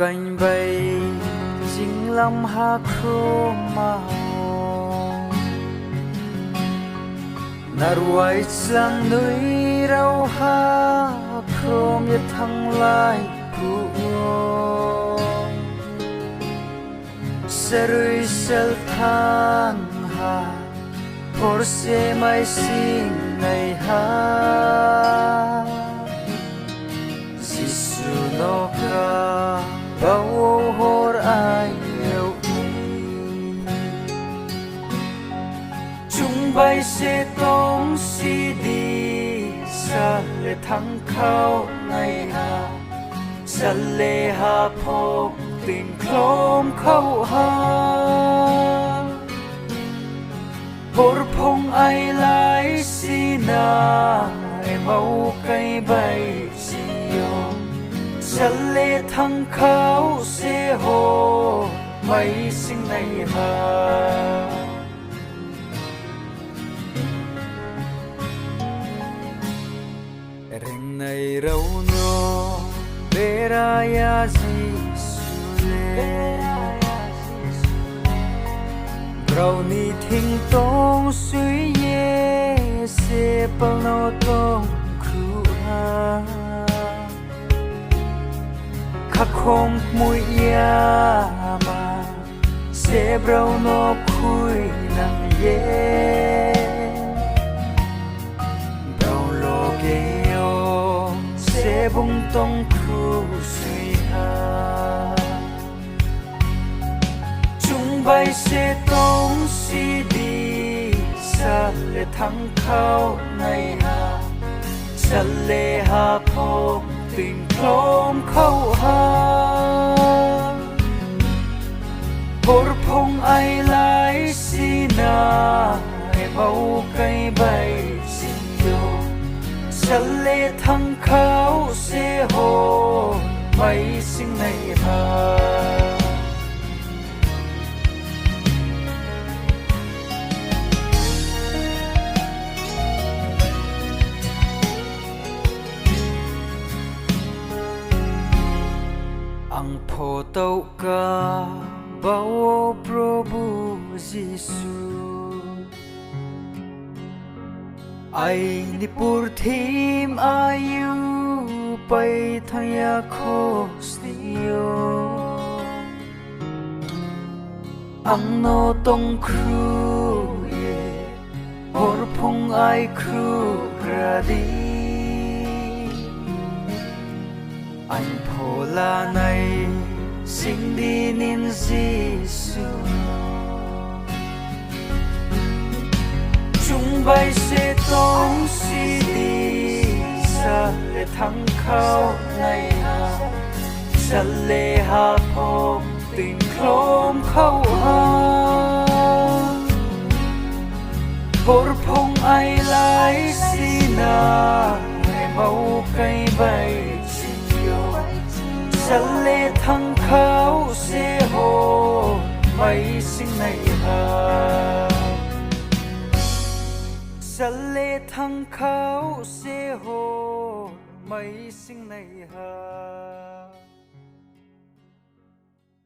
cành bay chính lâm hà khô màu naruai sang núi rau ha khô miệt thăng lai phụ serui sel thang ha por se mai sing nay ha Giêsu no ka bao hor ai yêu chúng bay sẽ tông si đi sa lệ thăng khao ngày ha sa lệ ha phop tình khom khâu ha hor phong ai lai si na em mau cây bay si yo sa lệ thăng khao sẽ hồ mấy sinh này ha reng này rau no beraya Giêsu rau ni thinh tông suy ye se pal no tông khu ha khắc không mùi ya mà se rau no khui nang ye rau lo ke yo se bung tông khu suy ha chúng bay sẽ tông si đi sa lệ thăng khao ngày ha sa lệ ha phop tình khom khâu ha hor phong ai lai si na em mau cây bay si yo sa lệ thăng khao sẽ hồ mấy sinh này ha ang pho tau ka bao Prabhu Giêsu ai ni pur thim ayu pai thaya khostio ang no tong kru ye hor phong ai kru gradi anh phô la này sinh đi nên Giêsu chúng bay sẽ tông si đi sa lệ thăng khao ngày ha sa lệ ha phop tình khom khâu ha hor phong ai lai si na ngày mau cây bay sa lệ thăng khao sẽ hồ mấy sinh này ha sa lệ thăng khao sẽ hồ mấy sinh này ha